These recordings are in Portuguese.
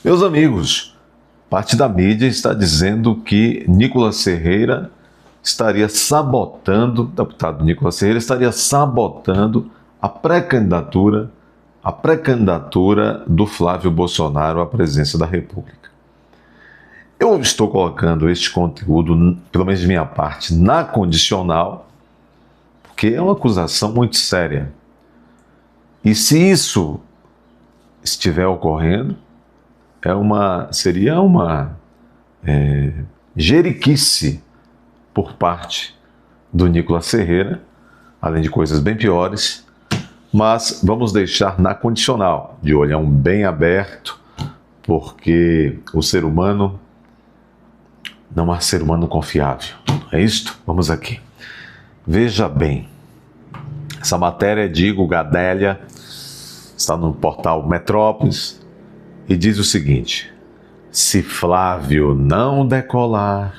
Meus amigos, parte da mídia está dizendo que Nicolas Ferreira estaria sabotando, o deputado Nicolas Ferreira estaria sabotando a pré-candidatura do Flávio Bolsonaro à presidência da República. Eu estou colocando este conteúdo, pelo menos de minha parte, na condicional, porque é uma acusação muito séria. E se isso estiver ocorrendo, seria uma jeriquice por parte do Nicolas Ferreira, além de coisas bem piores, mas vamos deixar na condicional, de olhão bem aberto, porque o ser humano não há ser humano confiável. É isto? Vamos aqui. Veja bem, essa matéria é de Igor Gadelha, está no portal Metrópolis, e diz o seguinte: se Flávio não decolar,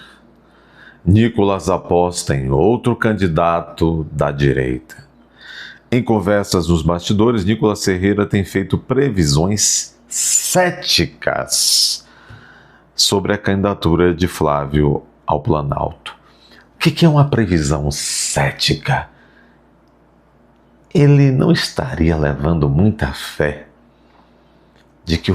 Nicolas aposta em outro candidato da direita. Em conversas nos bastidores, Nicolas Ferreira tem feito previsões céticas sobre a candidatura de Flávio ao Planalto. O que é uma previsão cética? Ele não estaria levando muita fé de que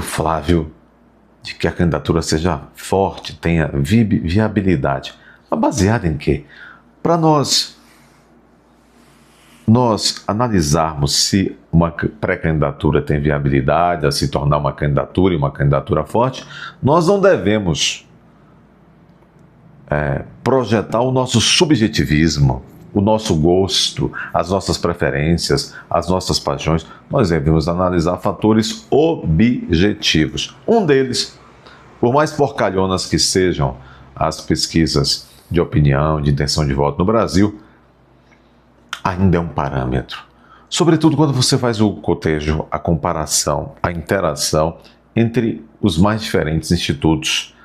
de que a candidatura seja forte, tenha viabilidade. Mas baseado em quê? Para nós analisarmos se uma pré-candidatura tem viabilidade a se tornar uma candidatura e uma candidatura forte, nós não devemos projetar o nosso subjetivismo, o nosso gosto, as nossas preferências, as nossas paixões. Nós devemos analisar fatores objetivos. Um deles, por mais porcalhonas que sejam as pesquisas de opinião, de intenção de voto no Brasil, ainda é um parâmetro. Sobretudo quando você faz o cotejo, a comparação, a interação entre os mais diferentes institutos,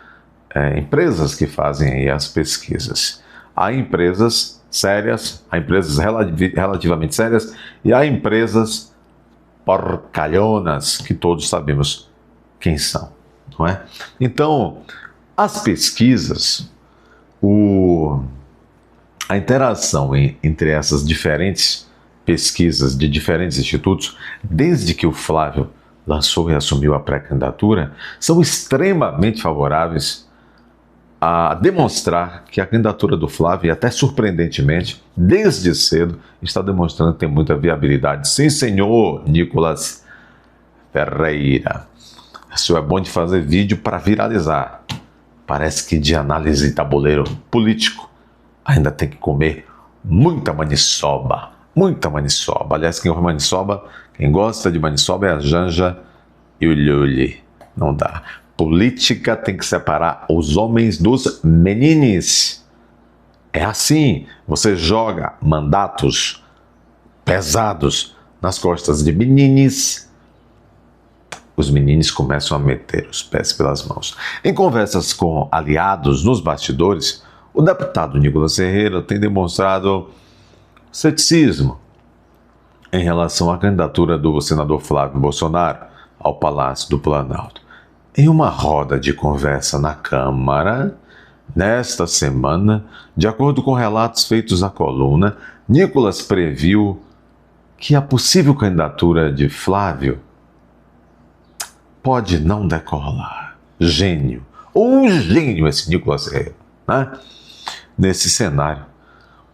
empresas que fazem aí as pesquisas. Há empresas sérias, há empresas relativamente sérias e há empresas porcalhonas que todos sabemos quem são, não é? Então, as pesquisas, a interação entre essas diferentes pesquisas de diferentes institutos, desde que o Flávio lançou e assumiu a pré-candidatura, são extremamente favoráveis a demonstrar que a candidatura do Flávio, e até surpreendentemente, desde cedo, está demonstrando que tem muita viabilidade. Sim, senhor Nicolas Ferreira. O senhor é bom de fazer vídeo para viralizar. Parece que de análise de tabuleiro político ainda tem que comer muita maniçoba. Muita maniçoba. Aliás, quem gosta de maniçoba é a Janja e o Lully. Não dá. Política tem que separar os homens dos menines. É assim. Você joga mandatos pesados nas costas de menines. Os meninos começam a meter os pés pelas mãos. Em conversas com aliados nos bastidores, o deputado Nicolas Ferreira tem demonstrado ceticismo em relação à candidatura do senador Flávio Bolsonaro ao Palácio do Planalto. Em uma roda de conversa na Câmara, nesta semana, de acordo com relatos feitos à coluna, Nicolas previu que a possível candidatura de Flávio pode não decolar. Gênio. Um gênio esse Nicolas Ferreira, né? Nesse cenário,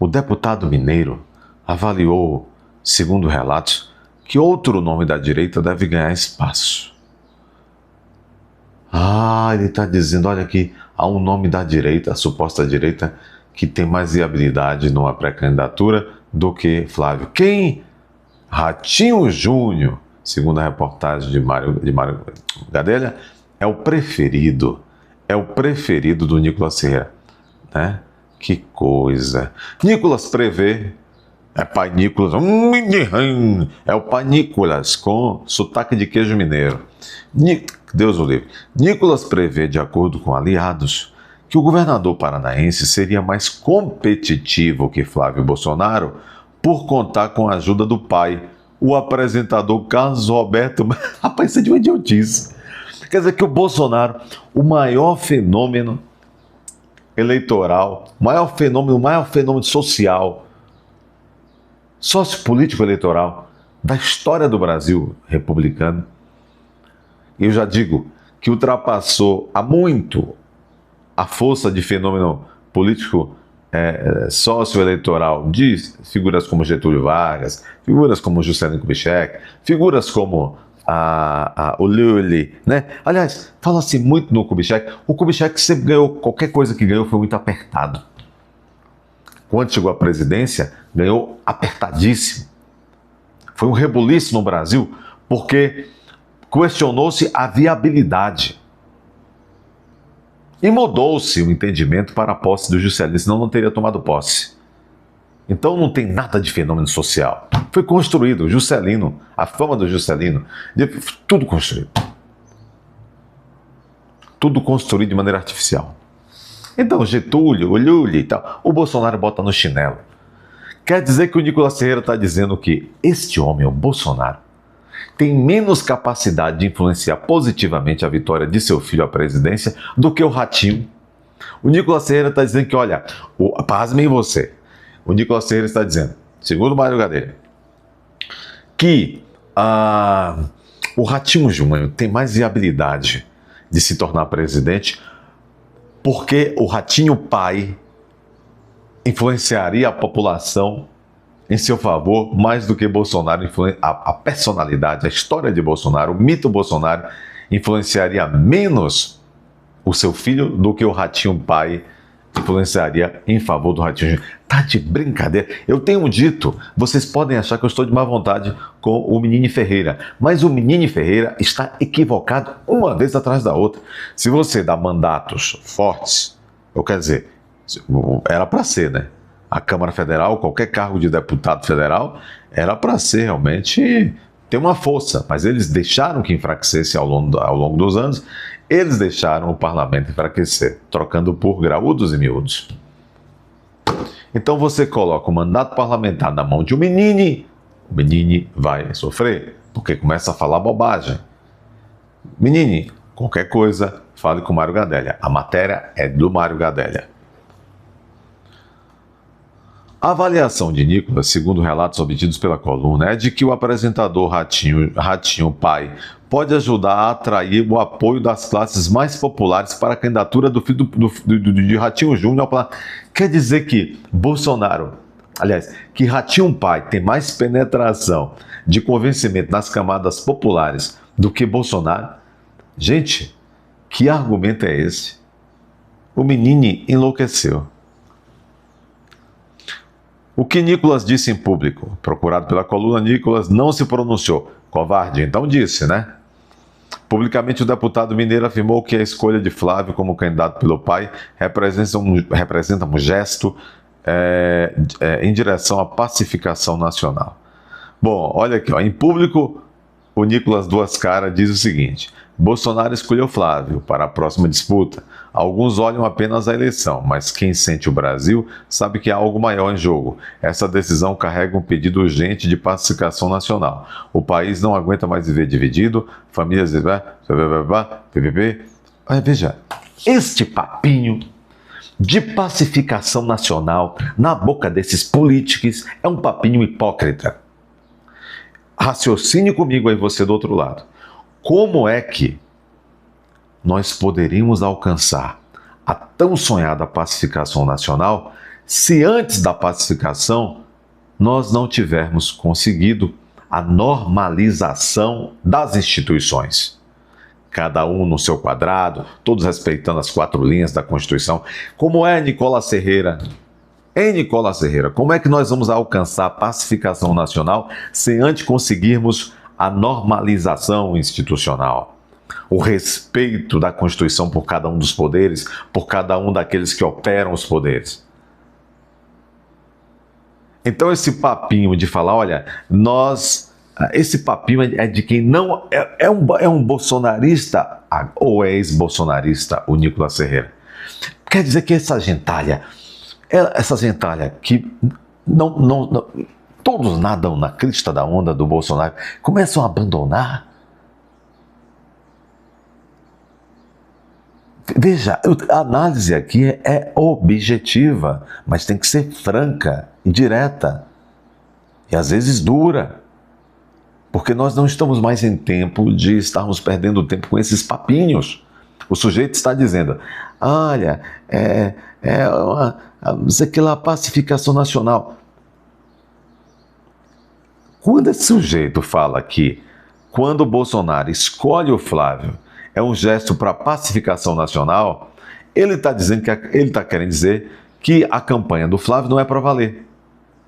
o deputado mineiro avaliou, segundo relatos, que outro nome da direita deve ganhar espaço. Ele está dizendo, olha aqui, há um nome da direita, a suposta direita, que tem mais viabilidade numa pré-candidatura do que Flávio. Quem? Ratinho Júnior, segundo a reportagem de Mário Gadelha, é o preferido do Nicolas Ferreira, né? Que coisa. Nicolas prevê, é pai Nicolas, é o pai Nicolas com sotaque de queijo mineiro. Deus o livre. Nicolas prevê, de acordo com aliados, que o governador paranaense seria mais competitivo que Flávio Bolsonaro por contar com a ajuda do pai, o apresentador Carlos Roberto. Rapaz, isso é de uma idiotice. Quer dizer que o Bolsonaro, o maior fenômeno eleitoral, o maior fenômeno social, sociopolítico eleitoral da história do Brasil republicano, eu já digo que ultrapassou há muito a força de fenômeno político socioeleitoral de figuras como Getúlio Vargas, figuras como Juscelino Kubitschek, figuras como o Lully, né? Aliás, fala-se muito no Kubitschek. O Kubitschek sempre ganhou, qualquer coisa que ganhou foi muito apertado. Quando chegou à presidência, ganhou apertadíssimo. Foi um rebuliço no Brasil, porque questionou-se a viabilidade. E mudou-se o entendimento para a posse do Juscelino, senão não teria tomado posse. Então não tem nada de fenômeno social. Foi construído, o Juscelino, a fama do Juscelino, tudo construído. Tudo construído de maneira artificial. Então Getúlio, o Lully e tal, o Bolsonaro bota no chinelo. Quer dizer que o Nicolas Ferreira está dizendo que este homem, o Bolsonaro, tem menos capacidade de influenciar positivamente a vitória de seu filho à presidência do que o Ratinho. O Nicolas Ferreira está dizendo que, olha, pasmem você, o Nicolas Ferreira está dizendo, segundo o Mário Gadelha, que o Ratinho Júnior tem mais viabilidade de se tornar presidente porque o Ratinho pai influenciaria a população em seu favor mais do que Bolsonaro. A personalidade, a história de Bolsonaro, o mito Bolsonaro influenciaria menos o seu filho do que o Ratinho pai influenciaria em favor do Ratinho Júnior. Tá de brincadeira. Eu tenho dito, vocês podem achar que eu estou de má vontade com o Menino Ferreira, mas o Menino Ferreira está equivocado uma vez atrás da outra. Se você dá mandatos fortes, eu quero dizer, era para ser, né? A Câmara Federal, qualquer cargo de deputado federal, era para ser realmente ter uma força, mas eles deixaram que enfraquecesse ao longo dos anos, eles deixaram o parlamento enfraquecer, trocando por graúdos e miúdos. Então você coloca o mandato parlamentar na mão de um menino, o menino vai sofrer, porque começa a falar bobagem. Menino, qualquer coisa, fale com o Mário Gadelha. A matéria é do Mário Gadelha. A avaliação de Nicolas, segundo relatos obtidos pela coluna, é de que o apresentador Ratinho pai pode ajudar a atrair o apoio das classes mais populares para a candidatura do filho de Ratinho Júnior. Quer dizer que Bolsonaro, aliás, que Ratinho pai tem mais penetração de convencimento nas camadas populares do que Bolsonaro? Gente, que argumento é esse? O menino enlouqueceu. O que Nicolas disse em público? Procurado pela coluna, Nicolas não se pronunciou. Covarde, então disse, né? Publicamente, o deputado mineiro afirmou que a escolha de Flávio como candidato pelo pai representa um gesto em direção à pacificação nacional. Bom, olha aqui, ó, em público, o Nicolas Duas Caras diz o seguinte: Bolsonaro escolheu Flávio para a próxima disputa. Alguns olham apenas a eleição, mas quem sente o Brasil sabe que há algo maior em jogo. Essa decisão carrega um pedido urgente de pacificação nacional. O país não aguenta mais viver dividido, famílias... Veja, este papinho de pacificação nacional na boca desses políticos é um papinho hipócrita. Raciocine comigo aí, você do outro lado. Como é que nós poderíamos alcançar a tão sonhada pacificação nacional se antes da pacificação nós não tivermos conseguido a normalização das instituições? Cada um no seu quadrado, todos respeitando as 4 linhas da Constituição. Como é, Nicolas Ferreira? Hein, Nicolas Ferreira, como é que nós vamos alcançar a pacificação nacional se antes conseguirmos a normalização institucional? O respeito da Constituição por cada um dos poderes, por cada um daqueles que operam os poderes. Então esse papinho de falar, olha, esse papinho é de quem não é um bolsonarista ou é ex-bolsonarista, o Nicolas Ferreira. Quer dizer que essa gentalha que não todos nadam na crista da onda do Bolsonaro, começam a abandonar Veja, a análise aqui é objetiva, mas tem que ser franca e direta. E às vezes dura. Porque nós não estamos mais em tempo de estarmos perdendo tempo com esses papinhos. O sujeito está dizendo, olha, isso aqui lá, pacificação nacional. Quando esse sujeito fala que, quando o Bolsonaro escolhe o Flávio, é um gesto para a pacificação nacional, ele está dizendo que ele está querendo dizer que a campanha do Flávio não é para valer.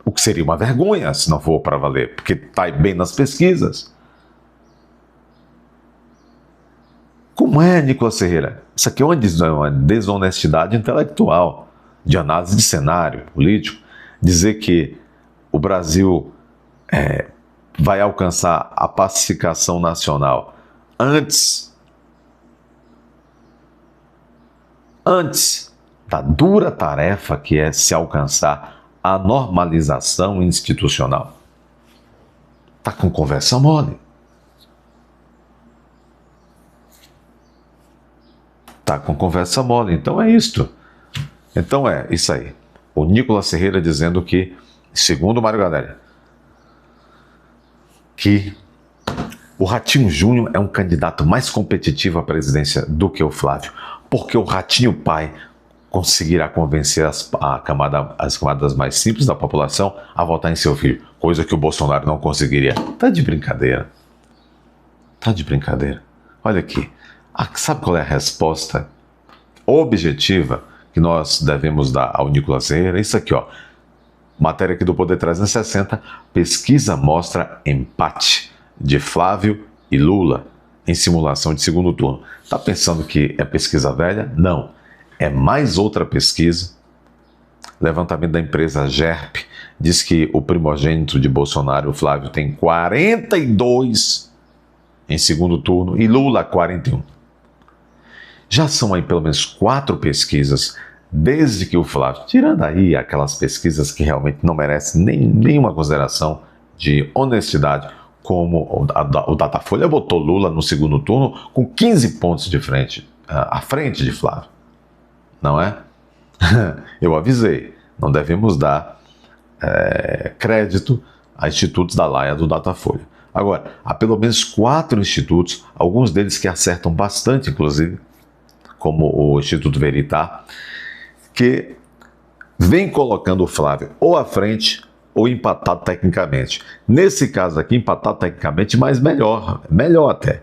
O que seria uma vergonha se não for para valer, porque está bem nas pesquisas. Como é, Nicolas Ferreira? Isso aqui é uma desonestidade intelectual, de análise de cenário político. Dizer que o Brasil vai alcançar a pacificação nacional antes da dura tarefa que é se alcançar a normalização institucional. Está com conversa mole. Está com conversa mole. Então é isto. Então é isso aí. O Nicolas Ferreira dizendo que, segundo o Mário Gadelha, que o Ratinho Júnior é um candidato mais competitivo à presidência do que o Flávio, porque o Ratinho pai conseguirá convencer as camadas mais simples da população a votar em seu filho, coisa que o Bolsonaro não conseguiria. Tá de brincadeira. Tá de brincadeira. Olha aqui. Sabe qual é a resposta objetiva que nós devemos dar ao Nicolas Ferreira? Isso aqui, ó. Matéria aqui do Poder 360. Pesquisa mostra empate de Flávio e Lula em simulação de segundo turno. Tá pensando que é pesquisa velha? Não. É mais outra pesquisa. Levantamento da empresa GERP diz que o primogênito de Bolsonaro, o Flávio, tem 42 em segundo turno e Lula 41. Já são aí pelo menos 4 pesquisas desde que o Flávio, tirando aí aquelas pesquisas que realmente não merecem nenhuma consideração de honestidade, como o Datafolha botou Lula no segundo turno com 15 pontos de frente, à frente de Flávio. Não é? Eu avisei, não devemos dar crédito a institutos da laia do Datafolha. Agora, há pelo menos 4 institutos, alguns deles que acertam bastante, inclusive, como o Instituto Veritas, que vem colocando o Flávio ou à frente ou empatado tecnicamente. Nesse caso aqui, empatado tecnicamente, mas melhor até,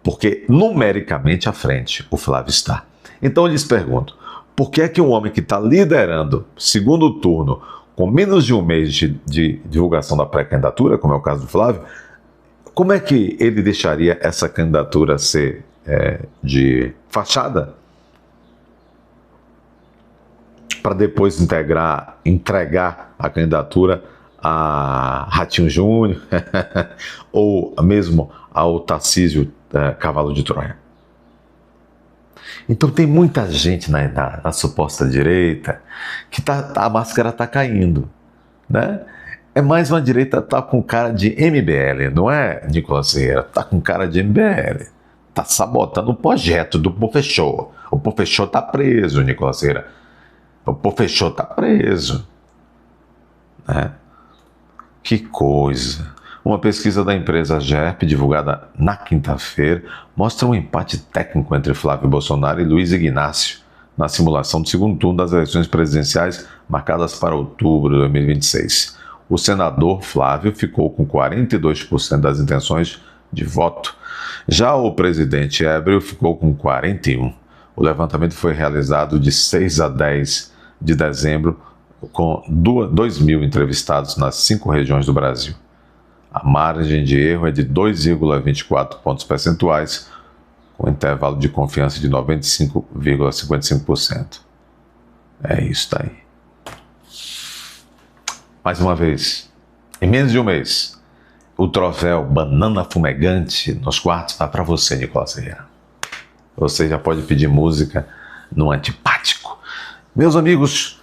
porque numericamente à frente o Flávio está. Então eu lhes pergunto, por que é que um homem que está liderando segundo turno com menos de um mês de divulgação da pré-candidatura, como é o caso do Flávio, como é que ele deixaria essa candidatura ser de fachada para depois entregar a candidatura a Ratinho Júnior ou mesmo ao Tarcísio Cavalo de Troia? Então tem muita gente na suposta direita que a máscara está caindo, né? É mais uma direita, tá com cara de MBL, não é, Nicolas Ferreira? Tá com cara de MBL. Tá sabotando o projeto do Pofechô. O Pofechô tá preso, Nicolas Ferreira. O Pofechô tá preso. Né? Que coisa. Uma pesquisa da empresa GERP, divulgada na quinta-feira, mostra um empate técnico entre Flávio Bolsonaro e Luiz Ignácio na simulação do segundo turno das eleições presidenciais marcadas para outubro de 2026. O senador Flávio ficou com 42% das intenções de voto. Já o presidente Ébrio ficou com 41%. O levantamento foi realizado de 6 a 10 de dezembro, com 2.000 entrevistados nas 5 regiões do Brasil. A margem de erro é de 2,24 pontos percentuais, com intervalo de confiança de 95,55%. É isso daí. Mais uma vez, em menos de um mês, o troféu Banana Fumegante nos quartos vai para você, Nicolas Ferreira. Você já pode pedir música no Antipático. Meus amigos,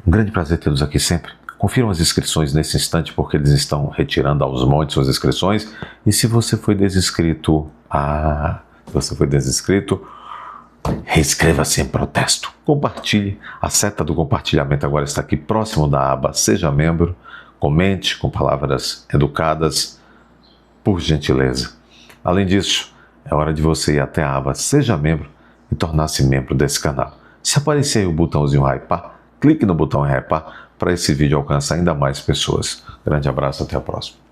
um grande prazer tê-los aqui sempre. Confiram as inscrições nesse instante, porque eles estão retirando aos montes suas inscrições. E se você foi desinscrito, Reescreva-se em protesto. Compartilhe. A seta do compartilhamento agora está aqui próximo da aba Seja Membro. Comente com palavras educadas, por gentileza. Além disso, é hora de você ir até a aba Seja Membro e tornar-se membro desse canal. Se aparecer aí o botãozinho hypar, clique no botão hypar para esse vídeo alcançar ainda mais pessoas. Grande abraço, até a próxima.